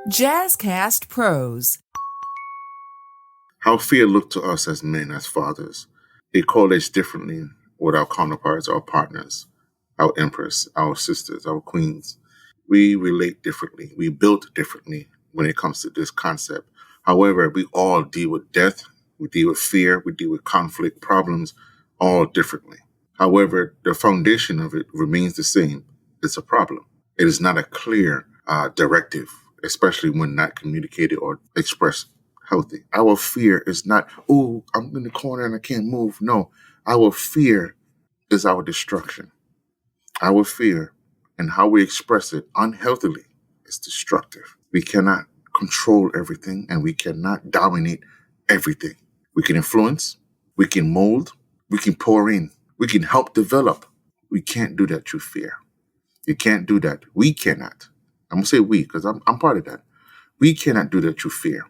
Jazzcast Pros. How fear looked to us as men, as fathers. It correlates differently with our counterparts, our partners, our empress, our sisters, our queens. We relate differently. We build differently when it comes to this concept. However, we all deal with death, we deal with fear, we deal with conflict, problems, all differently. However, the foundation of it remains the same. It's a problem. It is not a clear directive, especially when not communicated or expressed healthy. Our fear is not, oh, I'm in the corner and I can't move. No, our fear is our destruction. Our fear and how we express it unhealthily is destructive. We cannot control everything and we cannot dominate everything. We can influence, we can mold, we can pour in, we can help develop. We can't do that through fear. You can't do that. We cannot. I'm going to say we because I'm part of that. We cannot do that through fear.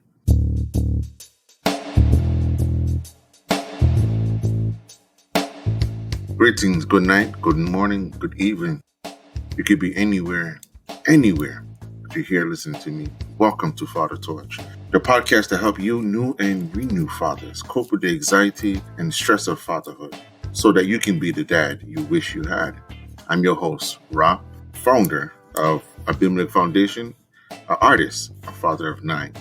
Greetings, good night, good morning, good evening. You could be anywhere if you're here listening to me. Welcome to Fatha Torch, the podcast to help you new and renew fathers cope with the anxiety and stress of fatherhood so that you can be the dad you wish you had. I'm your host, Ra, founder of Abimelech Foundation, an artist, a father of 9.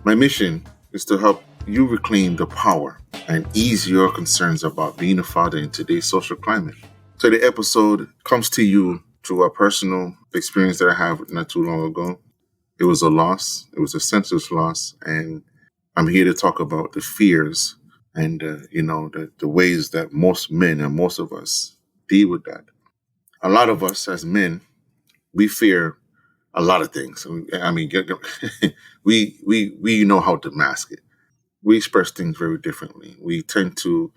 My mission is to help you reclaim the power and ease your concerns about being a father in today's social climate. So the episode comes to you through a personal experience that I have not too long ago. It was a loss. It was a senseless loss. And I'm here to talk about the fears and, the ways that most men and most of us deal with that. A lot of us as men, we fear a lot of things. I mean, we know how to mask it. We express things very differently. We tend to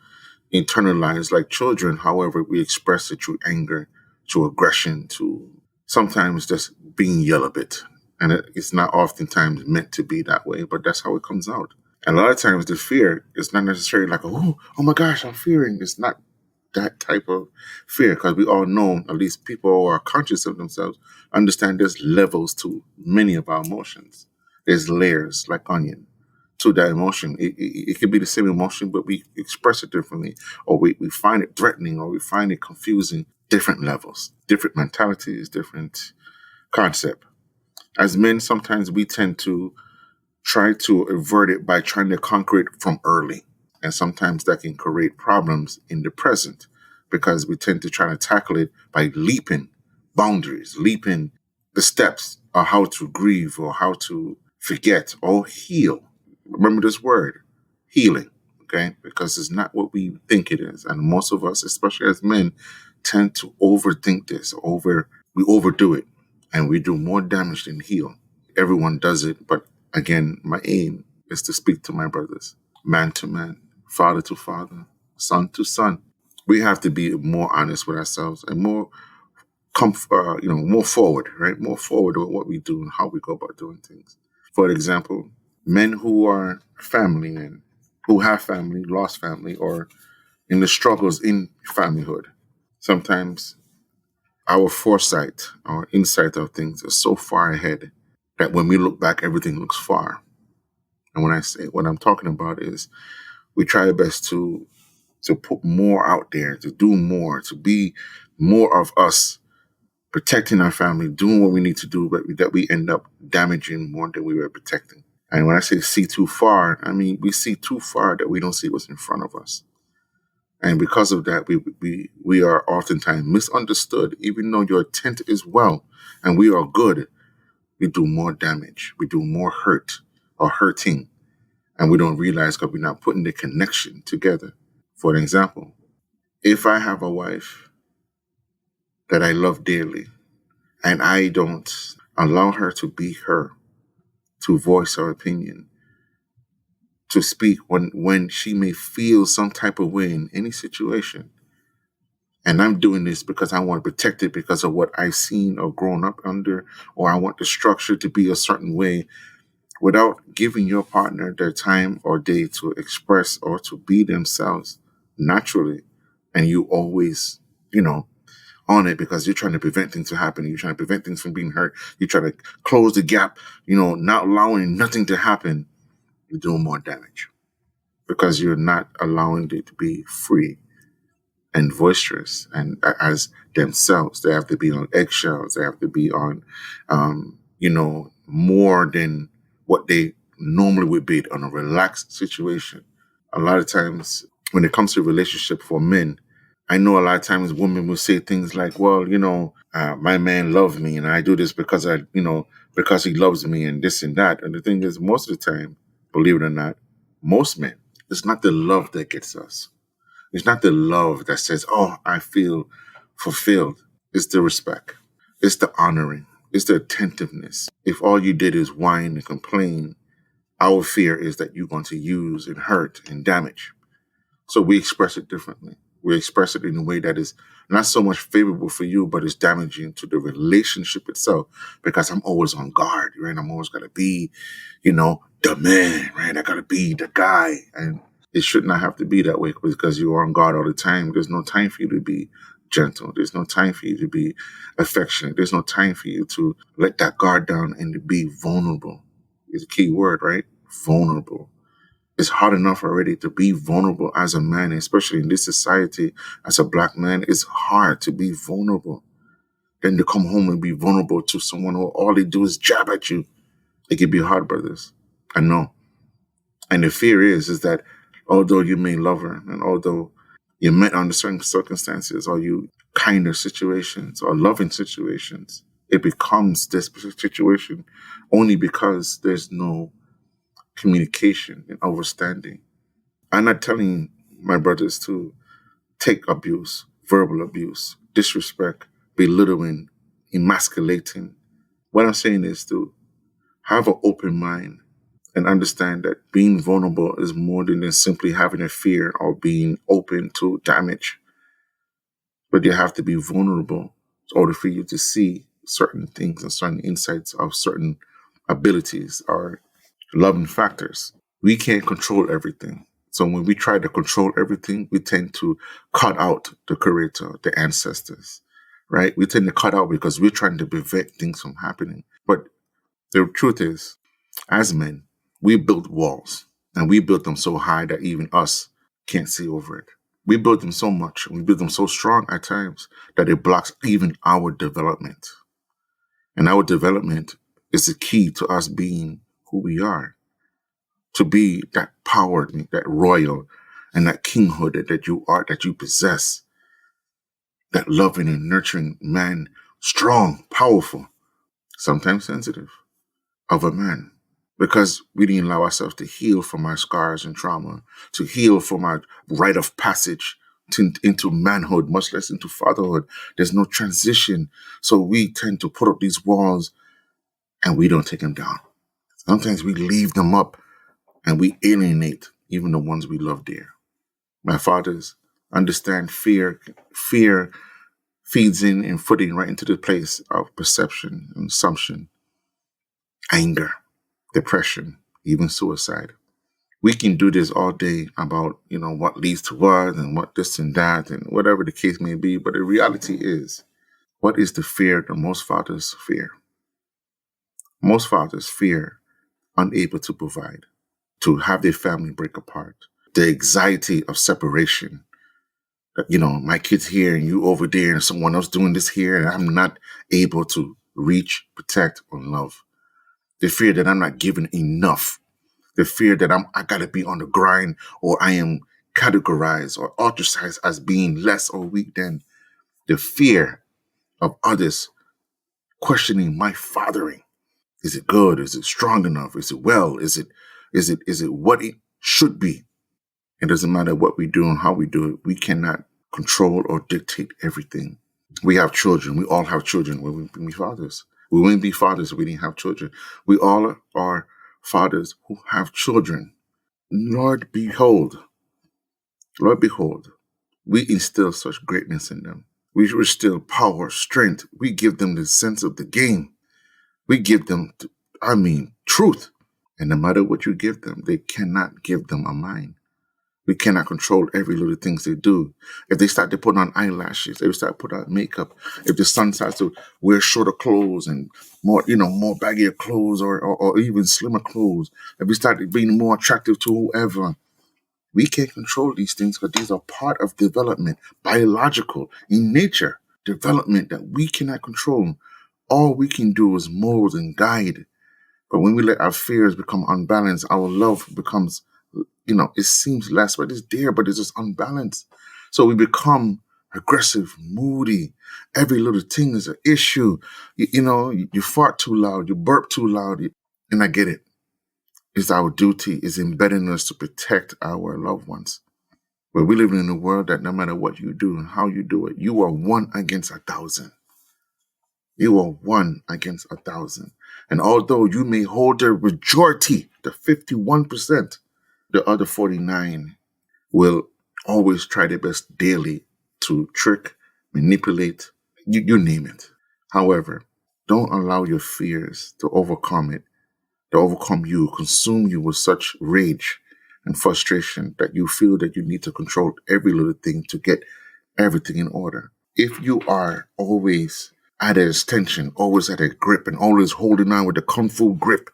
internalize like children. However, we express it through anger, through aggression, to sometimes just being yelled a bit. And it's not oftentimes meant to be that way, but that's how it comes out. And a lot of times the fear is not necessarily like, oh my gosh, I'm fearing. It's not that type of fear, because we all know, at least people who are conscious of themselves, understand there's levels to many of our emotions. There's layers like onion to that emotion. It can be the same emotion, but we express it differently, or we find it threatening, or we find it confusing. Different levels, different mentalities, different concept. As men, sometimes we tend to try to avert it by trying to conquer it from early. And sometimes that can create problems in the present because we tend to try to tackle it by leaping boundaries, leaping the steps of how to grieve or how to forget or heal. Remember this word, healing, okay? Because it's not what we think it is. And most of us, especially as men, tend to overthink this, we overdo it, and we do more damage than heal. Everyone does it, but again, my aim is to speak to my brothers, man to man, father to father, son to son. We have to be more honest with ourselves and more forward, right? More forward with what we do and how we go about doing things. For example, men who are family and who have family, lost family, or in the struggles in familyhood. Sometimes our foresight, our insight of things is so far ahead that when we look back, everything looks far. And when I say what I'm talking about is we try our best to put more out there, to do more, to be more of us, protecting our family, doing what we need to do, but that we end up damaging more than we were protecting. And when I say see too far, I mean we see too far that we don't see what's in front of us. And because of that, we are oftentimes misunderstood. Even though your intent is well and we are good, we do more damage. We do more hurt or hurting. And we don't realize because we're not putting the connection together. For example, if I have a wife that I love dearly and I don't allow her to be her, to voice her opinion, to speak when she may feel some type of way in any situation. And I'm doing this because I want to protect it because of what I've seen or grown up under, or I want the structure to be a certain way, without giving your partner their time or day to express or to be themselves naturally. And you always on it because you're trying to prevent things from happening. You're trying to prevent things from being hurt. You're trying to close the gap, not allowing nothing to happen. You're doing more damage because you're not allowing it to be free and boisterous and as themselves. They have to be on eggshells. They have to be on, more than what they normally would be on a relaxed situation. A lot of times when it comes to relationship for men, I know a lot of times women will say things like, well, my man loves me and I do this because because he loves me and this and that. And the thing is, most of the time, believe it or not, most men, it's not the love that gets us. It's not the love that says, oh, I feel fulfilled. It's the respect. It's the honoring. It's the attentiveness. If all you did is whine and complain, our fear is that you're going to use and hurt and damage. So we express it differently. We express it in a way that is not so much favorable for you, but is damaging to the relationship itself because I'm always on guard, right? I'm always got to be, the man, right? I got to be the guy. And it should not have to be that way because you are on guard all the time. There's no time for you to be gentle. There's no time for you to be affectionate. There's no time for you to let that guard down and to be vulnerable. It's a key word, right? Vulnerable. It's hard enough already to be vulnerable as a man, especially in this society. As a black man, it's hard to be vulnerable. Then to come home and be vulnerable to someone who all they do is jab at you. It can be hard, brothers. I know. And the fear is that although you may love her and although you met under certain circumstances or you kinder situations or loving situations, it becomes this situation only because there's no communication and understanding. I'm not telling my brothers to take abuse, verbal abuse, disrespect, belittling, emasculating. What I'm saying is to have an open mind and understand that being vulnerable is more than simply having a fear or being open to damage. But you have to be vulnerable in order for you to see certain things and certain insights of certain abilities or loving factors. We can't control everything. So when we try to control everything, we tend to cut out the creator, the ancestors, right? We tend to cut out because we're trying to prevent things from happening. But the truth is, as men, we built walls and we built them so high that even us can't see over it. We built them so much, we built them so strong at times that it blocks even our development. And our development is the key to us being who we are. To be that power, that royal, and that kinghood that you are, that you possess. That loving and nurturing man, strong, powerful, sometimes sensitive, of a man. Because we didn't allow ourselves to heal from our scars and trauma, to heal from our rite of passage into manhood, much less into fatherhood. There's no transition. So we tend to put up these walls and we don't take them down. Sometimes we leave them up and we alienate even the ones we love dear. My fathers understand fear. Fear feeds in and footing right into the place of perception and assumption, anger, depression, even suicide. We can do this all day about, what leads to what and what this and that and whatever the case may be. But the reality is, what is the fear that most fathers fear? Most fathers fear unable to provide, to have their family break apart, the anxiety of separation. My kid's here and you over there and someone else doing this here and I'm not able to reach, protect, or love. The fear that I'm not given enough. The fear that I gotta be on the grind or I am categorized or ostracized as being less or weak than. The fear of others questioning my fathering. Is it good? Is it strong enough? Is it well? Is it what it should be? It doesn't matter what we do and how we do it. We cannot control or dictate everything. We have children. We all have children. We wouldn't be fathers. We wouldn't be fathers if we didn't have children. We all are fathers who have children. Lord, behold, we instill such greatness in them. We instill power, strength. We give them the sense of the game. We give them, truth. And no matter what you give them, they cannot give them a mind. We cannot control every little things they do. If they start to put on eyelashes, if they start to put on makeup, if the son starts to wear shorter clothes and more, more baggier clothes or even slimmer clothes, if we start being more attractive to whoever, we can't control these things because these are part of development, biological, in nature, development that we cannot control. All we can do is mold and guide. But when we let our fears become unbalanced, our love becomes, it seems less, but it's there, but it's just unbalanced. So we become aggressive, moody. Every little thing is an issue. You fart too loud, you burp too loud. And I get it. It's our duty, is embedded in us to protect our loved ones. But we live in a world that no matter what you do and how you do it, you are 1 against 1,000. You are 1 against 1,000. And although you may hold the majority, the 51%, the other 49 will always try their best daily to trick, manipulate, you name it. However, don't allow your fears to overcome you, consume you with such rage and frustration that you feel that you need to control every little thing to get everything in order. If you are always at a tension, always at a grip, and always holding on with the kung fu grip,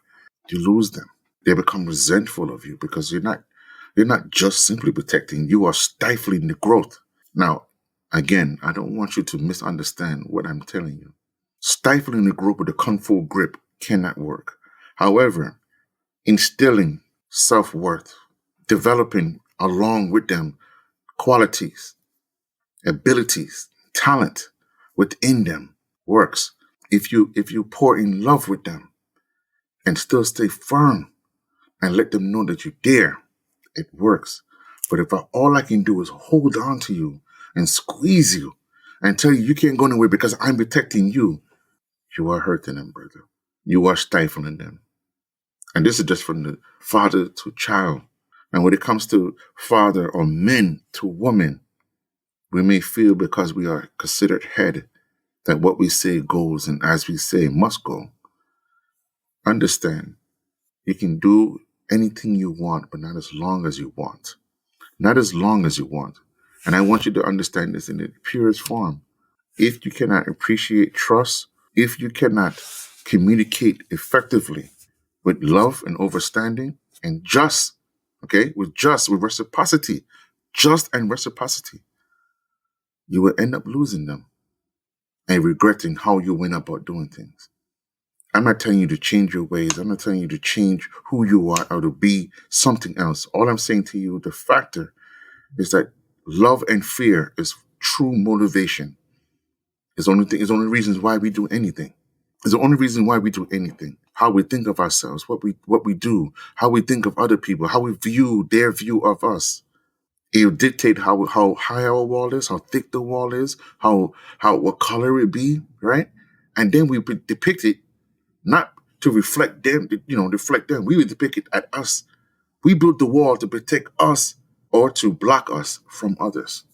you lose them. They become resentful of you because you're not just simply protecting, you are stifling the growth. Now, again, I don't want you to misunderstand what I'm telling you. Stifling the growth with the kung fu grip cannot work. However, instilling self-worth, developing along with them qualities, abilities, talent within them works. If you pour in love with them and still stay firm and let them know that you're there, it works. But if all I can do is hold on to you and squeeze you and tell you can't go anywhere because I'm protecting you, you are hurting them, brother. You are stifling them. And this is just from the father to child. And when it comes to father or men to woman, we may feel because we are considered head that what we say goes and as we say must go. Understand, you can do anything you want, but not as long as you want. Not as long as you want. And I want you to understand this in the purest form. If you cannot appreciate trust, if you cannot communicate effectively with love and understanding and with reciprocity, just and reciprocity, you will end up losing them and regretting how you went about doing things. I'm not telling you to change your ways. I'm not telling you to change who you are or to be something else. All I'm saying to you, the factor is that love and fear is true motivation. It's the only reasons why we do anything. It's the only reason why we do anything. How we think of ourselves, what we do, how we think of other people, how we view their view of us. It will dictate how high our wall is, how thick the wall is, what color it be, right? And then we depict it not to reflect them, reflect them. We would depict it at us. We built the wall to protect us or to block us from others.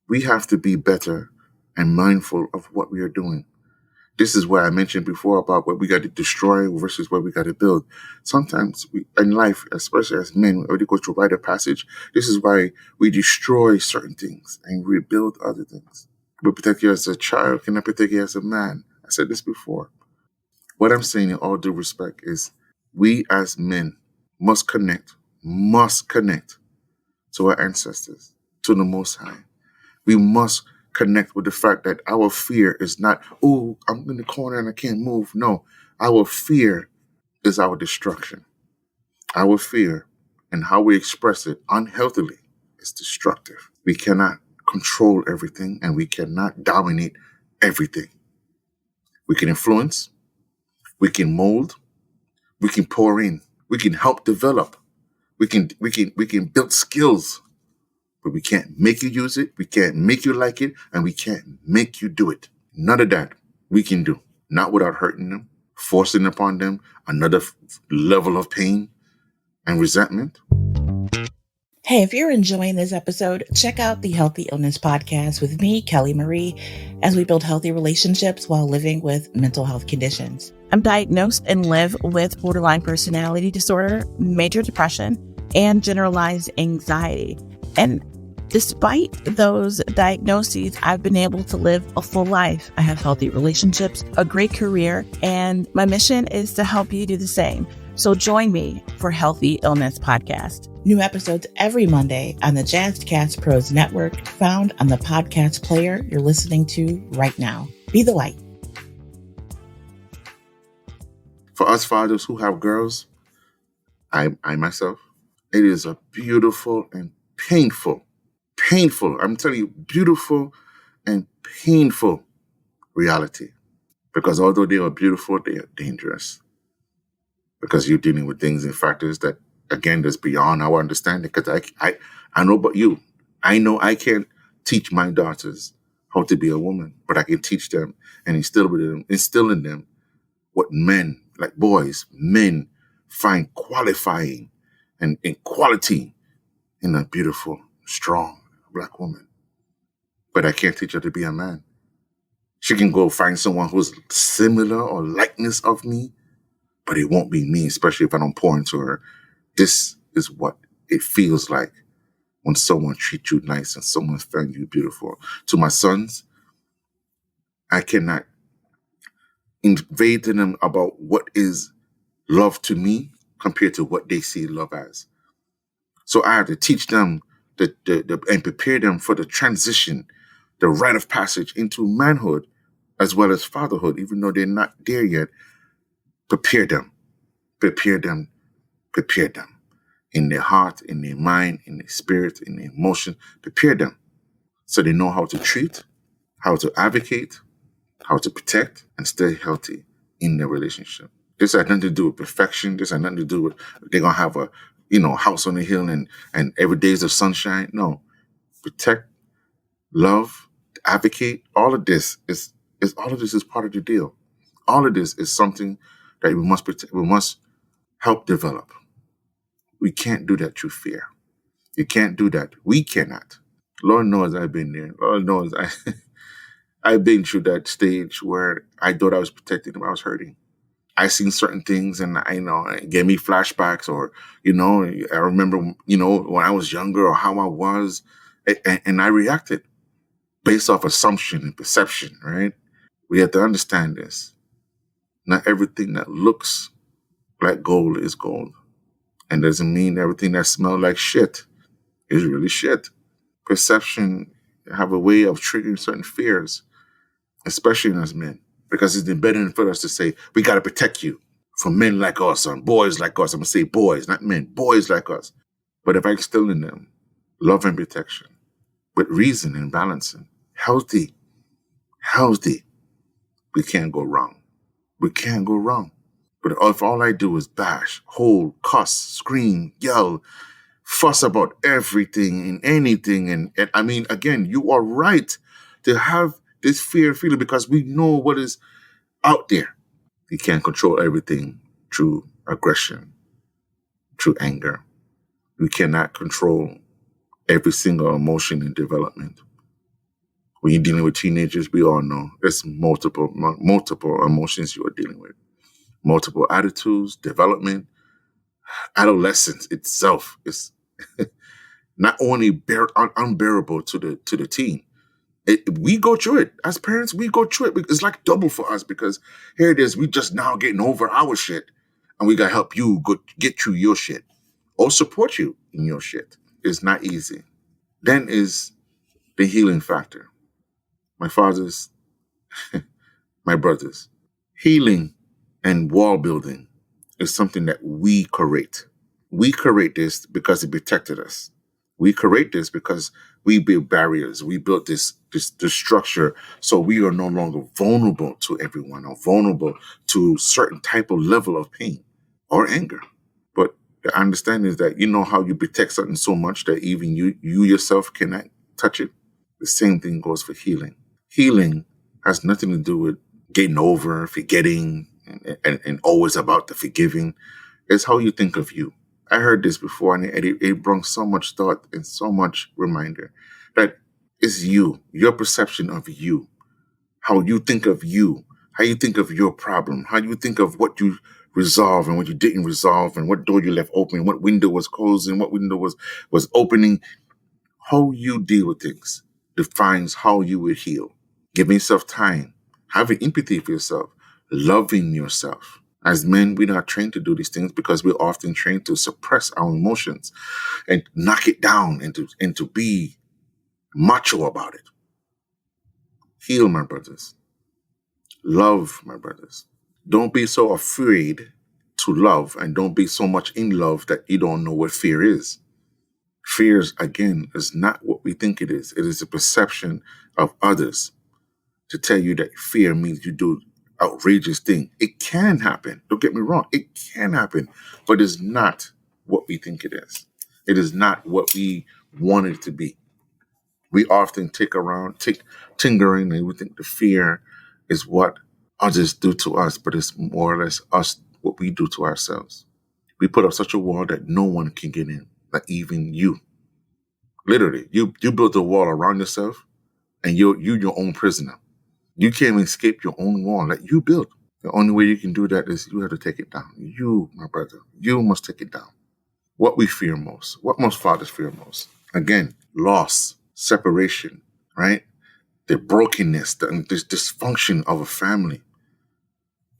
We have to be better and mindful of what we are doing. This is why I mentioned before about what we got to destroy versus what we got to build. Sometimes in life, especially as men, when we go through rite of passage, this is why we destroy certain things and rebuild other things. We protect you as a child, cannot protect you as a man. I said this before. What I'm saying in all due respect is we as men must connect to our ancestors, to the Most High. We must connect with the fact that our fear is not, oh, I'm in the corner and I can't move. No, our fear is our destruction. Our fear and how we express it unhealthily is destructive. We cannot control everything and we cannot dominate everything. We can influence, we can mold, we can pour in, we can help develop, we can build skills. But we can't make you use it, we can't make you like it, and we can't make you do it. None of that we can do. Not without hurting them, forcing upon them another level of pain and resentment. Hey, if you're enjoying this episode, check out the Healthy Illness Podcast with me, Kelly Marie, as we build healthy relationships while living with mental health conditions. I'm diagnosed and live with borderline personality disorder, major depression, and generalized anxiety. And despite those diagnoses, I've been able to live a full life. I have healthy relationships, a great career, and my mission is to help you do the same. So join me for Healthy Illness Podcast. New episodes every Monday on the Jazzcast Pros Network, found on the podcast player you're listening to right now. Be the light. For us fathers who have girls, I myself, it is a beautiful and painful, I'm telling you, beautiful and painful reality. Because although they are beautiful, they are dangerous. Because you're dealing with things and factors that, again, that's beyond our understanding. Because I know about you. I know I can't teach my daughters how to be a woman, but I can teach them and instill in them what men, like boys, men find qualifying and quality in a beautiful, strong Black woman. But I can't teach her to be a man. She can go find someone who's similar or likeness of me, but it won't be me, especially if I don't pour into her. This is what it feels like when someone treats you nice and someone finds you beautiful. To my sons, I cannot invade to them about what is love to me compared to what they see love as. So I have to teach them and prepare them for the transition, the rite of passage into manhood, as well as fatherhood, even though they're not there yet. Prepare them in their heart, in their mind, in their spirit, in their emotion. Prepare them so they know how to treat, how to advocate, how to protect, and stay healthy in their relationship. This has nothing to do with perfection. This has nothing to do with they're going to have a house on the hill and every day is a sunshine. No. Protect, love, advocate. All of this is part of the deal. All of this is something that we must protect, we must help develop. We can't do that through fear. You can't do that. We cannot. Lord knows I've been there. Lord knows I've been through that stage where I thought I was protecting him. I was hurting. I seen certain things and it gave me flashbacks or, I remember, when I was younger or how I was and I reacted based off assumption and perception, right? We have to understand this. Not everything that looks like gold is gold. And doesn't mean everything that smells like shit is really shit. Perception have a way of triggering certain fears, especially in us men, because it's embedded for us to say, we got to protect you from men like us and boys like us. I'm going to say boys, not men, boys like us. But if I instill in them love and protection with reason and balancing, healthy, we can't go wrong. We can't go wrong. But if all I do is bash, hold, cuss, scream, yell, fuss about everything and anything, and I mean, again, you are right to have this fear feeling because we know what is out there. You can't control everything through aggression, through anger. We cannot control every single emotion in development. When you're dealing with teenagers, we all know there's multiple emotions you are dealing with. Multiple attitudes, development, adolescence itself is not only unbearable to the teen. We go through it as parents. We go through it. It's like double for us because here it is. We just now getting over our shit, and we gotta help you get through your shit or support you in your shit. It's not easy. Then is the healing factor. My fathers, my brothers, healing and wall building is something that we create. We create this because it protected us. We create this because we build barriers. We built this structure so we are no longer vulnerable to everyone or vulnerable to certain type of level of pain or anger. But the understanding is that you know how you protect something so much that even you yourself cannot touch it. The same thing goes for healing. Healing has nothing to do with getting over, forgetting, and always about the forgiving. It's how you think of you. I heard this before, and it brought so much thought and so much reminder that it's you, your perception of you, how you think of you, how you think of your problem, how you think of what you resolve and what you didn't resolve, and what door you left open, what window was closed and what window was opening. How you deal with things defines how you will heal. Giving yourself time, having empathy for yourself, loving yourself. As men, we're not trained to do these things because we're often trained to suppress our emotions and knock it down and to be macho about it. Heal, my brothers. Love, my brothers. Don't be so afraid to love, and don't be so much in love that you don't know what fear is. Fear, again, is not what we think it is. It is a perception of others to tell you that fear means you do outrageous thing. It can happen. Don't get me wrong. It can happen, but it's not what we think it is. It is not what we want it to be. We often take tingering, and we think the fear is what others do to us, but it's more or less us, what we do to ourselves. We put up such a wall that no one can get in, not even you. Literally, you built a wall around yourself, and you're your own prisoner. You can't escape your own wall that you built. The only way you can do that is you have to take it down. You, my brother, you must take it down. What we fear most, what most fathers fear most. Again, loss, separation, right? The brokenness, the dysfunction of a family,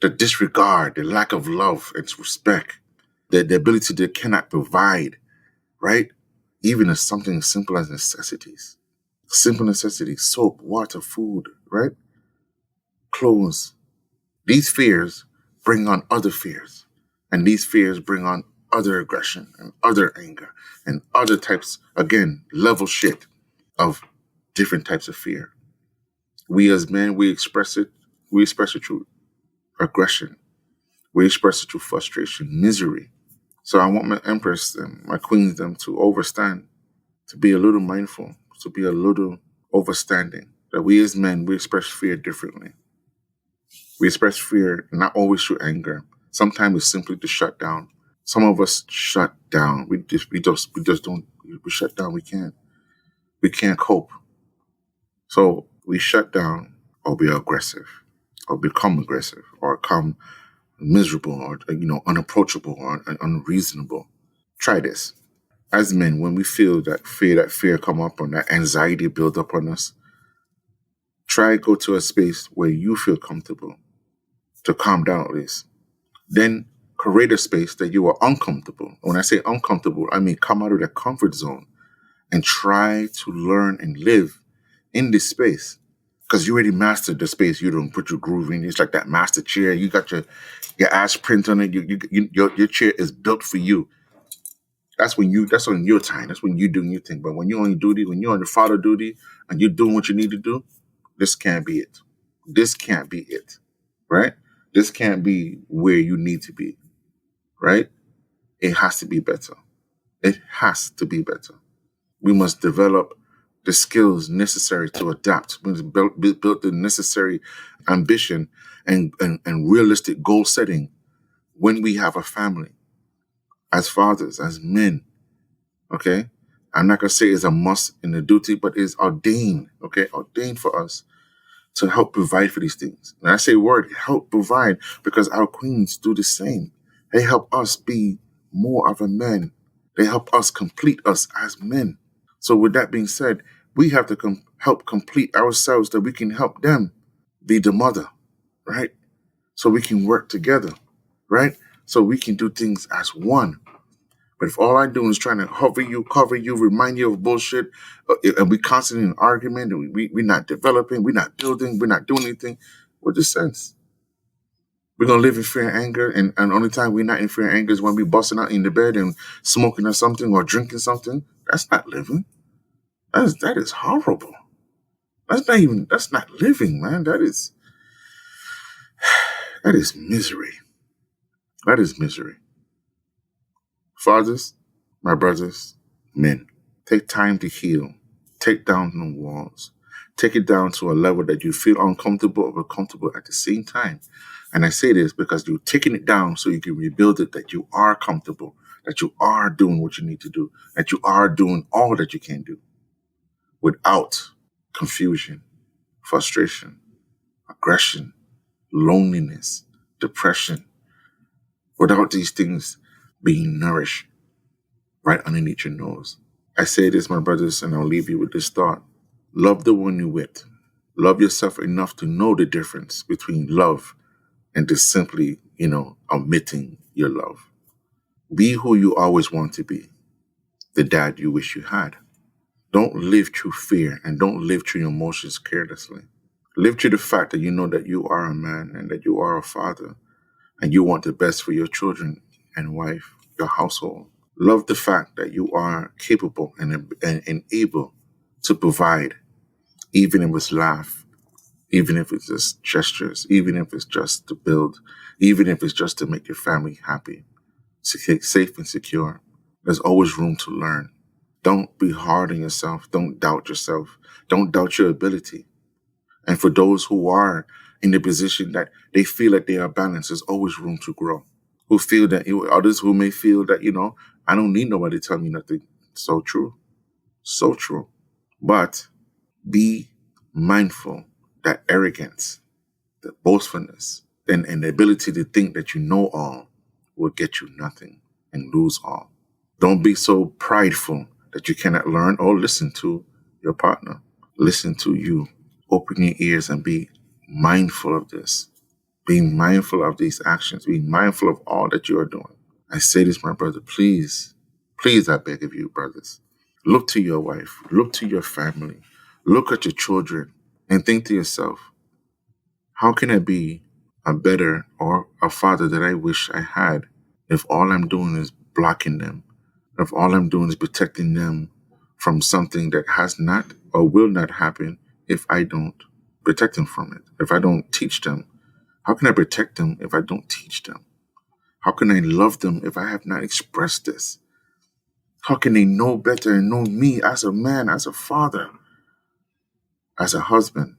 the disregard, the lack of love and respect, the ability they cannot provide, right? Even as something as simple as necessities. Simple necessities, soap, water, food, right? Clothes. These fears bring on other fears. And these fears bring on other aggression and other anger and other types, again, level shit of different types of fear. We as men, we express it through aggression. We express it through frustration, misery. So I want my empress and my queens them to overstand, to be a little mindful, to be a little overstanding. That we as men, we express fear differently. We express fear not always through anger. Sometimes it's simply to shut down. Some of us shut down. We just don't. We shut down. We can't cope. So we shut down, or be aggressive, or become aggressive, or become miserable, or unapproachable, or unreasonable. Try this. As men, when we feel that fear come up, or that anxiety build up on us, try go to a space where you feel comfortable, to calm down at least. Then create a space that you are uncomfortable. When I say uncomfortable, I mean come out of that comfort zone and try to learn and live in this space. Because you already mastered the space. You don't put your groove in. It's like that master chair. You got your ass print on it. Your chair is built for you. That's on your time. That's when you doing your thing. But when you're on your duty, when you're on your father duty, and you're doing what you need to do, this can't be it. This can't be it, right? This can't be where you need to be, right? It has to be better. It has to be better. We must develop the skills necessary to adapt. We must build the necessary ambition and realistic goal setting when we have a family, as fathers, as men, okay? I'm not going to say it's a must in the duty, but it's ordained, okay? Ordained for us to help provide for these things. And I say word, help provide, because our queens do the same. They help us be more of a man. They help us complete us as men. So with that being said, we have to help complete ourselves that we can help them be the mother, right? So we can work together, right? So we can do things as one. But if all I'm doing is trying to cover you, remind you of bullshit, and we constantly in argument, and we're not developing, we're not building, we're not doing anything, what's the sense? We're going to live in fear and anger, and the only time we're not in fear and anger is when we're busting out in the bed and smoking or something or drinking something. That's not living. That is horrible. That's not living, man. That is misery. That is misery. Fathers, my brothers, men, take time to heal. Take down the walls. Take it down to a level that you feel uncomfortable but comfortable at the same time. And I say this because you're taking it down so you can rebuild it, that you are comfortable, that you are doing what you need to do, that you are doing all that you can do without confusion, frustration, aggression, loneliness, depression, without these things being nourished right underneath your nose. I say this, my brothers, and I'll leave you with this thought. Love the one you're with. Love yourself enough to know the difference between love and just simply, omitting your love. Be who you always want to be, the dad you wish you had. Don't live through fear and don't live through your emotions carelessly. Live through the fact that you know that you are a man and that you are a father and you want the best for your children and wife, your household. Love the fact that you are capable and able to provide, even if it's laugh, even if it's just gestures, even if it's just to build, even if it's just to make your family happy, safe and secure. There's always room to learn. Don't be hard on yourself. Don't doubt yourself. Don't doubt your ability. And for those who are in the position that they feel that they are balanced, there's always room to grow. Who feel that, others who may feel that, I don't need nobody to tell me nothing. So true. So true. But be mindful that arrogance, the boastfulness, and the ability to think that you know all will get you nothing and lose all. Don't be so prideful that you cannot learn or listen to your partner. Listen to you. Open your ears and be mindful of this. Be mindful of these actions. Be mindful of all that you are doing. I say this, my brother, please, I beg of you, brothers. Look to your wife. Look to your family. Look at your children and think to yourself, how can I be a better or a father that I wish I had if all I'm doing is blocking them? If all I'm doing is protecting them from something that has not or will not happen if I don't protect them from it, if I don't teach them? How can I protect them if I don't teach them? How can I love them if I have not expressed this? How can they know better and know me as a man, as a father, as a husband,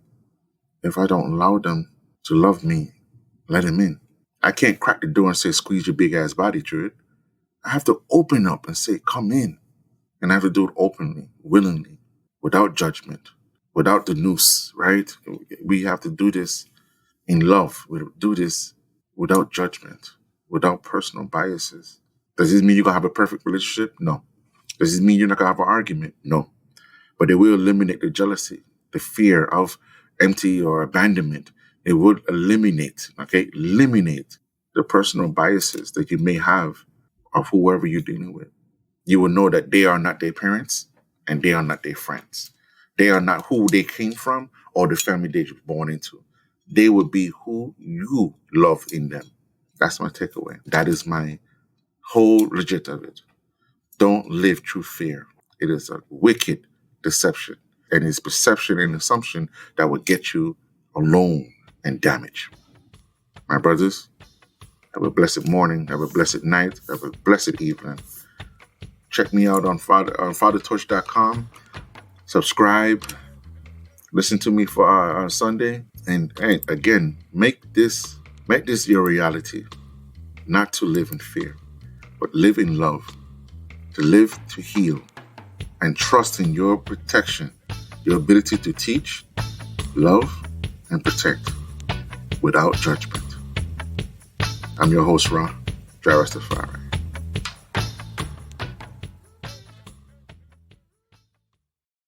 if I don't allow them to love me, let them in? I can't crack the door and say, squeeze your big ass body through it. I have to open up and say, come in. And I have to do it openly, willingly, without judgment, without the noose, right? We have to do this in love. We do this without judgment, without personal biases. Does this mean you're going to have a perfect relationship? No. Does this mean you're not going to have an argument? No. But it will eliminate the jealousy, the fear of empty or abandonment. It would eliminate the personal biases that you may have of whoever you're dealing with. You will know that they are not their parents and they are not their friends. They are not who they came from or the family they were born into. They will be who you love in them. That's my takeaway. That is my whole legit of it. Don't live through fear. It is a wicked deception, and it's perception and assumption that will get you alone and damage. My brothers, have a blessed morning, have a blessed night, have a blessed evening. Check me out on fathatorch.com. Subscribe. Listen to me for our Sunday. And again, make this your reality. Not to live in fear, but live in love. To live to heal. And trust in your protection. Your ability to teach, love, and protect without judgment. I'm your host, Ron Rastafari.